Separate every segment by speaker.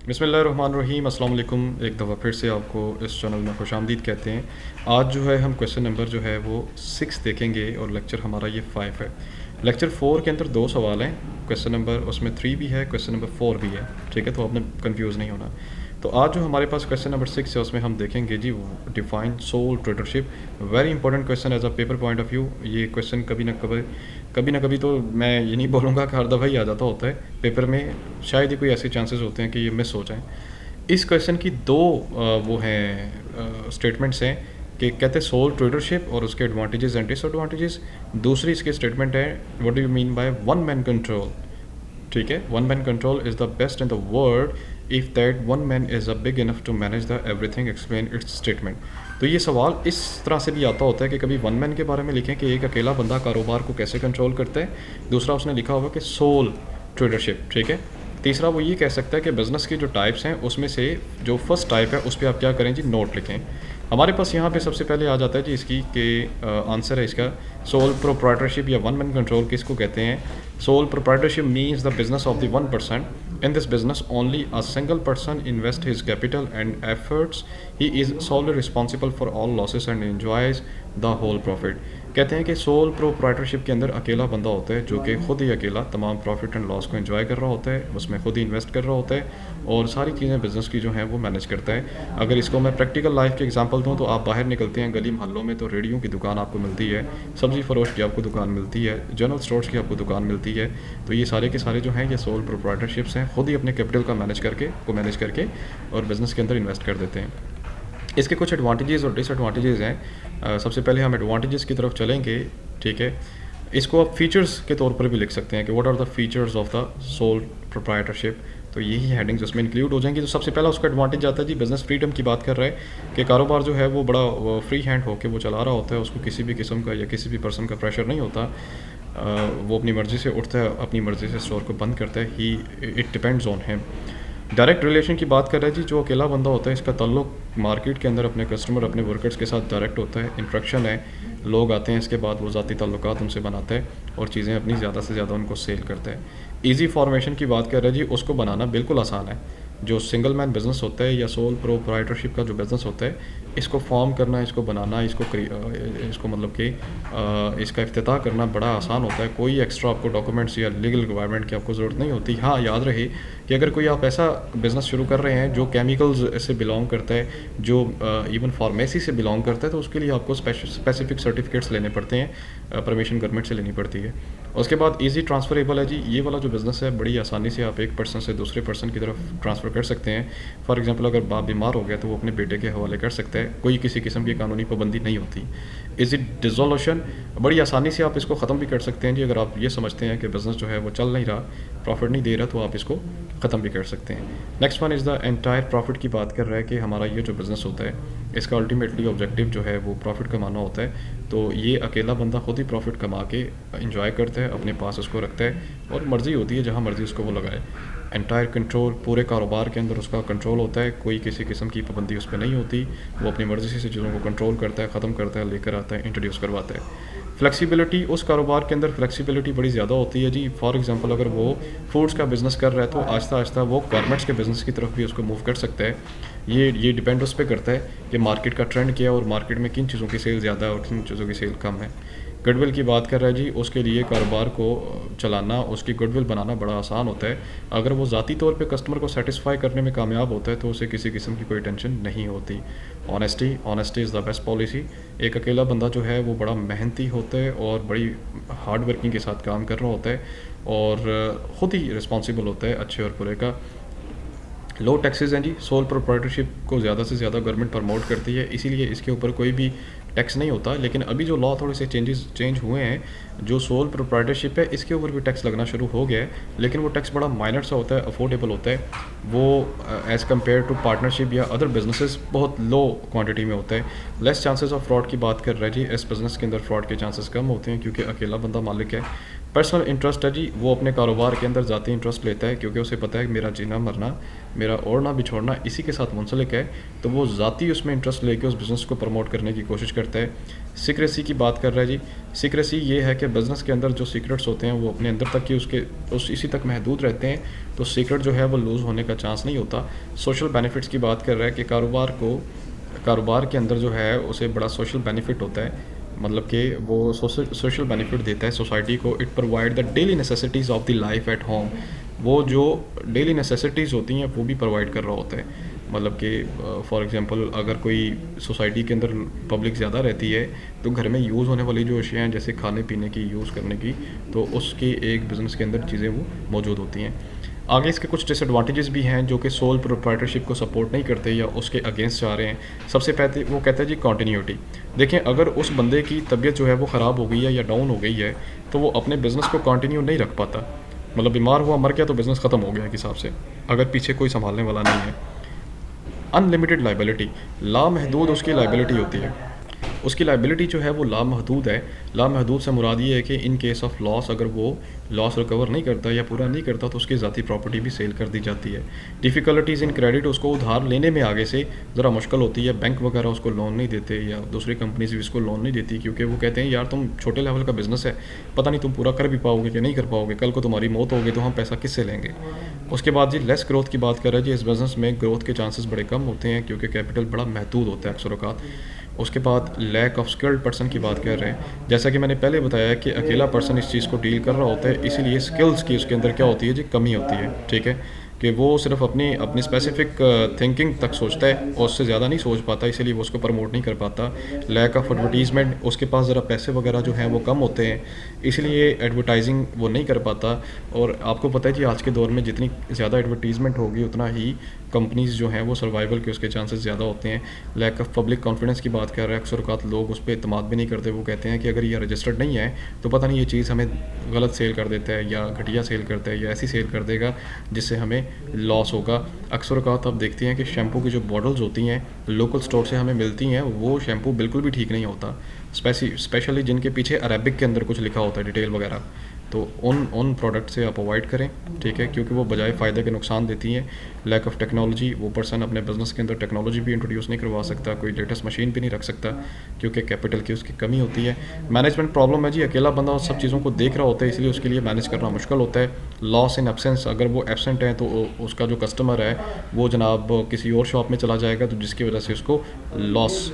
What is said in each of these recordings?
Speaker 1: बिस्मिल्लाहिर्रहमानिर्रहीम अस्सलाम वालेकुम। एक दफ़ा फिर से आपको इस चैनल में खुशामदीद कहते हैं। आज जो है हम क्वेश्चन नंबर जो है वो 6 देखेंगे और लेक्चर हमारा ये 5 है। लेक्चर 4 के अंदर 2 सवाल हैं, क्वेश्चन नंबर उसमें 3 भी है, क्वेश्चन नंबर 4 भी है, ठीक है, तो आपने कंफ्यूज नहीं होना। तो आज जो हमारे पास क्वेश्चन नंबर 6 है उसमें हम देखेंगे जी define sole tradership. Very important question as a paper point of view. ये क्वेश्चन कभी ना कभी तो मैं ये नहीं बोलूँगा कि हर दफ़ा ही आ जाता होता है पेपर में, शायद ही कोई ऐसे चांसेस होते हैं कि ये मिस हो जाएं। इस क्वेश्चन की दो वो हैं स्टेटमेंट्स हैं कि कहते हैं सोल ट्रेडरशिप और उसके एडवांटेजेस एंड डिसएडवांटेजेस। दूसरी इसकी स्टेटमेंट है what do you mean by one man control. ठीक है, one man control is the best in the world if that one man is a big enough to manage the everything explain its statement. तो ये सवाल इस तरह से भी आता होता है कि कभी वन मैन के बारे में लिखें कि एक अकेला बंदा कारोबार को कैसे कंट्रोल करता है, दूसरा उसने लिखा होगा कि सोल ट्रेडरशिप, ठीक है। तीसरा वो ये कह सकता है कि बिज़नेस की जो टाइप्स हैं उसमें से जो फर्स्ट टाइप है उस पर आप क्या करें जी, नोट लिखें। हमारे पास यहाँ पे सबसे पहले आ जाता है जी इसकी कि आंसर है इसका सोल प्रोप्राइटरशिप या वन मैन कंट्रोल किसको कहते हैं। Sole proprietorship means the business of the 1%. In this business, only a single person invests his capital and efforts. He is solely responsible for all losses and enjoys the whole profit. कहते हैं कि sole proprietorship के अंदर अकेला बंदा होता है जो कि खुद ही अकेला तमाम प्रॉफिट एंड लॉस को एंजॉय कर रहा होता है, उसमें खुद ही इन्वेस्ट कर रहा होता है और सारी चीज़ें बिजनेस की जो हैं वो मैनेज करता है। अगर इसको मैं प्रैक्टिकल लाइफ के एग्जांपल दूं तो आप बाहर निकलते हैं गली मोहल्लों में तो रेडियो की दुकान आपको मिलती है, सब्ज़ी फरोश की आपको दुकान मिलती है, जनरल स्टोर्स की आपको दुकान मिलती है। तो ये सारे के सारे जो हैं ये सोल प्रोप्राइटरशिप्स हैं, खुद ही अपने कैपिटल का मैनेज करके और बिज़नेस के अंदर इन्वेस्ट कर देते हैं। इसके कुछ एडवांटेजेस और डिसएडवांटेजेस हैं। सबसे पहले हम एडवांटेजेस की तरफ चलेंगे, ठीक है। इसको आप फीचर्स के तौर पर भी लिख सकते हैं कि what are the features of the sole proprietorship. तो यही हेडिंग्स उसमें इंक्लूड हो जाएंगी। तो सबसे पहला उसका एडवांटेज आता है जी बिज़नेस फ्रीडम की बात कर रहा है कि कारोबार जो है वो बड़ा फ्री हैंड होकर वो चला रहा होता है, उसको किसी भी किस्म का या किसी भी पर्सन का प्रेशर नहीं होता। वो अपनी मर्ज़ी से उठता है, अपनी मर्ज़ी से स्टोर को बंद करता है, he it depends on him. Direct relation की बात कर रहे हैं जी, जो अकेला बंदा होता है इसका ताल्लुक मार्केट के अंदर अपने कस्टमर अपने वर्कर्स के साथ डायरेक्ट होता है, इंट्रैक्शन है, लोग आते हैं इसके बाद वो ज़ाती ताल्लुकात उनसे बनाता है और चीज़ें अपनी ज़्यादा से ज़्यादा उनको सेल करता है। ईजी फॉर्मेशन की बात कर रहे हैं जी, उसको बनाना बिल्कुल आसान है। जो सिंगल मैन बिज़नेस होता है या सोल प्रोप्राइटरशिप का जो बिज़नेस होता है, इसको फॉर्म करना, इसको बनाना, इसको मतलब कि इसका इफ्तिताह करना बड़ा आसान होता है। कोई एक्स्ट्रा आपको डॉक्यूमेंट्स या लीगल रिक्वायरमेंट की आपको ज़रूरत नहीं होती। हाँ, याद रहे कि अगर कोई आप ऐसा बिज़नेस शुरू कर रहे हैं जो केमिकल्स से बिलोंग करता है, जो इवन फार्मेसी से बिलोंग करता है, तो उसके लिए आपको स्पेसिफिक सर्टिफिकेट्स लेने पड़ते हैं, परमिशन गवर्नमेंट से लेनी पड़ती है। उसके बाद इजी ट्रांसफरेबल है जी, ये वाला जो बिज़नेस है बड़ी आसानी से आप एक पर्सन से दूसरे पर्सन की तरफ ट्रांसफ़र कर सकते हैं। फॉर एग्जांपल अगर बाप बीमार हो गया तो वो अपने बेटे के हवाले कर सकता है, कोई किसी किस्म की कानूनी पाबंदी नहीं होती। इजी डिसोल्यूशन, बड़ी आसानी से आप इसको ख़त्म भी कर सकते हैं जी। अगर आप ये समझते हैं कि बिज़नेस जो है वो चल नहीं रहा, प्रॉफिट नहीं दे रहा, तो आप इसको ख़त्म भी कर सकते हैं। Next one is the entire profit की बात कर रहा है कि हमारा ये जो बिज़नेस होता है इसका अल्टीमेटली ऑब्जेक्टिव जो है वो प्रॉफिट कमाना होता है। तो ये अकेला बंदा खुद ही प्रॉफिट कमा के इंजॉय करता है, अपने पास उसको रखता है और मर्ज़ी होती है जहाँ मर्ज़ी उसको वो लगाए। एंटायर कंट्रोल, पूरे कारोबार के अंदर उसका कंट्रोल होता है, कोई किसी किस्म की पाबंदी उस पर नहीं होती, वो अपनी मर्ज़ी से चीज़ों को कंट्रोल करता है, ख़त्म करता है, लेकर आता है, इंट्रोड्यूस करवाता है। फ्लेक्सिबिलिटी, उस कारोबार के अंदर फ्लेक्सिबिलिटी बड़ी ज़्यादा होती है जी। फॉर एग्जांपल अगर वो फूड्स का बिज़नेस कर रहा है तो आहिस्ता आहिस्ता वो गारमेंट्स के बिज़नेस की तरफ भी उसको मूव कर सकता है। ये डिपेंड उस पर करता है कि मार्केट का ट्रेंड क्या है और मार्केट में किन चीज़ों की सेल ज़्यादा है और किन चीज़ों की सेल कम है। गुडविल की बात कर रहा है जी, उसके लिए कारोबार को चलाना, उसकी गुडविल बनाना बड़ा आसान होता है। अगर वो ज़ाती तौर पे कस्टमर को सेटिस्फाई करने में कामयाब होता है तो उसे किसी किस्म की कोई टेंशन नहीं होती। Honesty is the best policy. एक अकेला बंदा जो है वो बड़ा मेहनती होता है और बड़ी हार्ड वर्किंग के साथ काम कर रहा होता है और ख़ुद ही रिस्पॉन्सिबल होता है अच्छे और बुरे का। लो टैक्सेस हैं जी, सोल प्रोप्राइटरशिप को ज़्यादा से ज़्यादा गवर्नमेंट प्रमोट करती है, इसीलिए इसके ऊपर कोई भी टैक्स नहीं होता। लेकिन अभी जो लॉ थोड़े से चेंज हुए हैं, जो सोल प्रोप्राइटरशिप है इसके ऊपर भी टैक्स लगना शुरू हो गया है, लेकिन वो टैक्स बड़ा माइनर सा होता है, अफोर्डेबल होता है। वो एज़ कम्पेयर टू पार्टनरशिप या अदर बिजनेसेस बहुत लो क्वांटिटी में होता है। लेस चांसेस ऑफ फ्रॉड की बात कर रहे हैं जी, इस बिज़नेस के अंदर फ्रॉड के चांसेस कम होते हैं क्योंकि अकेला बंदा मालिक है। पर्सनल इंटरेस्ट है जी, वो अपने कारोबार के अंदर ज़ाती इंटरेस्ट लेता है क्योंकि उसे पता है कि मेरा जीना मरना, मेरा ओढ़ना बिछोड़ना इसी के साथ मुंसलिक है, तो वो ज़ाती उसमें इंटरेस्ट लेके उस बिज़नेस को प्रमोट करने की कोशिश करता है। सीक्रेसी की बात कर रहा है जी, सीक्रेसी ये है कि बिज़नेस के अंदर जो सीक्रेट्स होते हैं वो अपने अंदर तक ही उसके उस इसी तक महदूद रहते हैं, तो सीक्रेट जो है वो लूज़ होने का चांस नहीं होता। सोशल बेनिफिट्स की बात कर रहा है कि कारोबार के अंदर जो है उसे बड़ा सोशल बेनिफिट होता है, मतलब कि वो सोशल बेनिफिट देता है सोसाइटी को। It provide the daily necessities of the life at home, वो जो डेली नेसेसिटीज़ होती हैं वो भी प्रोवाइड कर रहा होता है। मतलब कि फॉर एग्जांपल अगर कोई सोसाइटी के अंदर पब्लिक ज़्यादा रहती है तो घर में यूज़ होने वाली जो अशियाँ हैं जैसे खाने पीने की, यूज़ करने की, तो उसकी एक बिज़नेस के अंदर चीज़ें वो मौजूद होती हैं। आगे इसके कुछ डिसएडवांटेजेस भी हैं जो कि सोल प्रोप्राइटरशिप को सपोर्ट नहीं करते या उसके अगेंस्ट जा रहे हैं। सबसे पहले वो कहता है जी कॉन्टीन्यूटी। देखें, अगर उस बंदे की तबीयत जो है वो ख़राब हो गई है या डाउन हो गई है तो वो अपने बिज़नेस को कंटिन्यू नहीं रख पाता। मतलब बीमार हुआ, मर गया तो बिज़नेस ख़त्म हो गया एक हिसाब से, अगर पीछे कोई संभालने वाला नहीं है। अनलिमिटेड लाइबिलिटी, लामहदूद उसकी लाइबिलिटी होती है। उसकी लाइबिलिटी जो है वो लामहदूद है। लामहदूद से मुराद ये है कि इन केस ऑफ लॉस, अगर वो लॉस रिकवर नहीं करता या पूरा नहीं करता तो उसकी ज़ाती प्रॉपर्टी भी सेल कर दी जाती है। डिफ़िकल्टीज़ इन क्रेडिट, उसको उधार लेने में आगे से ज़रा मुश्किल होती है। बैंक वगैरह उसको लोन नहीं देते या दूसरी कंपनीज भी उसको लोन नहीं देती क्योंकि वो कहते हैं यार तुम छोटे लेवल का बिज़नेस है, पता नहीं तुम पूरा कर भी पाओगे कि नहीं कर पाओगे, कल को तुम्हारी मौत होगी तो हम पैसा किससे लेंगे। उसके बाद जी लेस ग्रोथ की बात कर रहे हैं जी, इस बिज़नेस में ग्रोथ के चांसेस बड़े कम होते हैं क्योंकि कैपिटल बड़ा महदूद होता है अक्सर औक़ात। उसके बाद लैक ऑफ स्किल्ड पर्सन की बात कर रहे हैं। जैसा कि मैंने पहले बताया कि अकेला पर्सन इस चीज़ को डील कर रहा होता है, इसीलिए स्किल्स की उसके अंदर क्या होती है जी, कमी होती है। ठीक है, कि वो सिर्फ अपनी अपनी स्पेसिफिक थिंकिंग तक सोचता है और उससे ज़्यादा नहीं सोच पाता, इसीलिए वो उसको प्रमोट नहीं कर पाता। लैक ऑफ एडवर्टीज़मेंट, उसके पास ज़रा पैसे वगैरह जो हैं वो कम होते हैं, इसलिए एडवर्टाइजिंग वो नहीं कर पाता। और आपको पता है कि आज के दौर में जितनी ज़्यादा एडवर्टीज़मेंट होगी उतना ही कंपनीज़ जो हैं वो सर्वाइवल के उसके चांसेस ज़्यादा होते हैं। लैक ऑफ पब्लिक कॉन्फिडेंस की बात कर रहे हैं, अक्सर औक़ात लोग उस पर एतमाद भी नहीं करते। वो कहते हैं कि अगर ये रजिस्टर्ड नहीं है तो पता नहीं ये चीज़ हमें गलत सेल कर देता है या घटिया सेल करता है या ऐसी सेल कर देगा जिससे हमें लॉस होगा। अक्सर औक़ात आप देखते हैं कि शैम्पू की जो बॉटल्स होती हैं लोकल स्टोर से हमें मिलती हैं, वो शैम्पू बिल्कुल भी ठीक नहीं होता, स्पेशली जिनके पीछे अरेबिक के अंदर कुछ लिखा होता है डिटेल वगैरह, तो उन प्रोडक्ट से आप अवॉइड करें। ठीक है, क्योंकि वो बजाय फ़ायदे के नुकसान देती हैं। लैक ऑफ टेक्नोलॉजी, वो पर्सन अपने बिज़नेस के अंदर टेक्नोलॉजी भी इंट्रोड्यूस नहीं करवा सकता, कोई लेटेस्ट मशीन भी नहीं रख सकता क्योंकि कैपिटल की उसकी कमी होती है। मैनेजमेंट प्रॉब्लम है जी, अकेला बंदा उस सब चीज़ों को देख रहा होता है, इसलिए उसके लिए मैनेज करना मुश्किल होता है। लॉस इन एब्सेंस, अगर वो एब्सेंट है तो उसका जो कस्टमर है वो जनाब किसी और शॉप में चला जाएगा, तो जिसकी वजह से उसको लॉस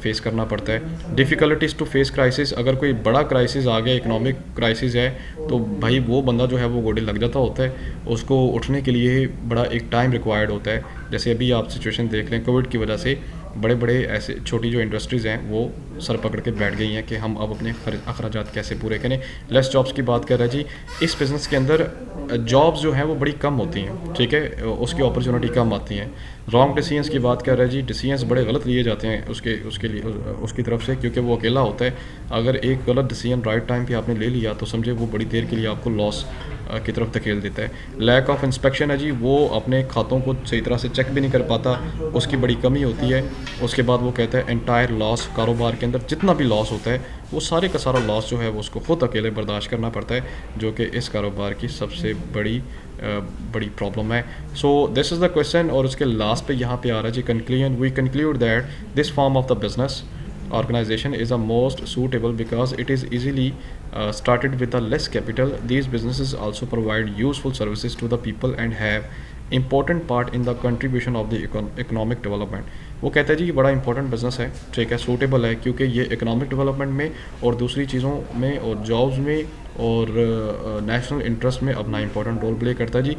Speaker 1: फेस करना पड़ता है। डिफ़िकल्टीज़ टू फेस क्राइसिस, अगर कोई बड़ा क्राइसिस आ गया, इकोनॉमिक क्राइसिस है, तो भाई वो बंदा जो है वो गोडे लग जाता होता है, उसको उठने के लिए बड़ा एक टाइम रिक्वायर्ड होता है। जैसे अभी आप सिचुएशन देख लें, कोविड की वजह से बड़े बड़े ऐसे छोटी जो इंडस्ट्रीज़ हैं वो सर पकड़ के बैठ गई हैं कि हम अब अपने अखराजात कैसे पूरे करें। लेस जॉब्स की बात कर रहे हैं जी, इस बिज़नेस के अंदर जॉब्स जो हैं वो बड़ी कम होती हैं। ठीक है, उसकी अपॉर्चुनिटी कम आती हैं। रॉन्ग डिसीजंस की बात कर रहे हैं जी, डिसीजंस बड़े गलत लिए जाते हैं उसके लिए उसकी तरफ से, क्योंकि वो अकेला होता है। अगर एक गलत डिसीजन राइट टाइम पे आपने ले लिया तो समझे वो बड़ी देर के लिए आपको लॉस की तरफ धकेल देता है। लैक ऑफ इंस्पेक्शन है जी, वो अपने खातों को सही तरह से चेक भी नहीं कर पाता, उसकी बड़ी कमी होती है। उसके बाद वो कहता है एंटायर लॉस, कारोबार के अंदर जितना भी लॉस होता है वो सारे का सारा लॉस जो है वो उसको खुद अकेले बर्दाश्त करना पड़ता है, जो कि इस कारोबार की सबसे बड़ी प्रॉब्लम है। So this is the question, और उसके लास्ट पे यहाँ पे आ रहा है जी conclusion. We conclude that this form of the business organization is a most suitable because it is easily started with a less capital. These businesses also provide useful services to the people and have important part in the contribution of the economic development. वो कहता है जी ये बड़ा important business है, ठीक है, suitable है क्योंकि ये इकोनॉमिक डेवलपमेंट में और दूसरी चीज़ों में और जॉब्स में और नेशनल इंटरेस्ट में अपना इंपॉर्टेंट रोल प्ले करता है जी।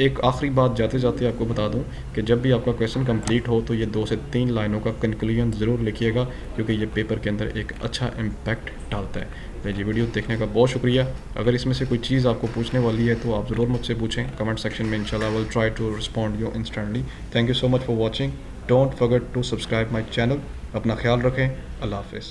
Speaker 1: एक आखिरी बात जाते जाते आपको बता दूं कि जब भी आपका क्वेश्चन कंप्लीट हो तो ये 2 से 3 लाइनों का कंक्लूजन ज़रूर लिखिएगा, क्योंकि ये पेपर के अंदर एक अच्छा इम्पैक्ट डालता है। तो जी वीडियो देखने का बहुत शुक्रिया। अगर इसमें से कोई चीज़ आपको पूछने वाली है तो आप ज़रूर मुझसे पूछें कमेंट सेक्शन में, इंशाल्लाह will try to respond you instantly. Thank you so much for watching. Don't forget to subscribe my channel. अपना ख्याल रखें। अल्लाह हाफ़िज़।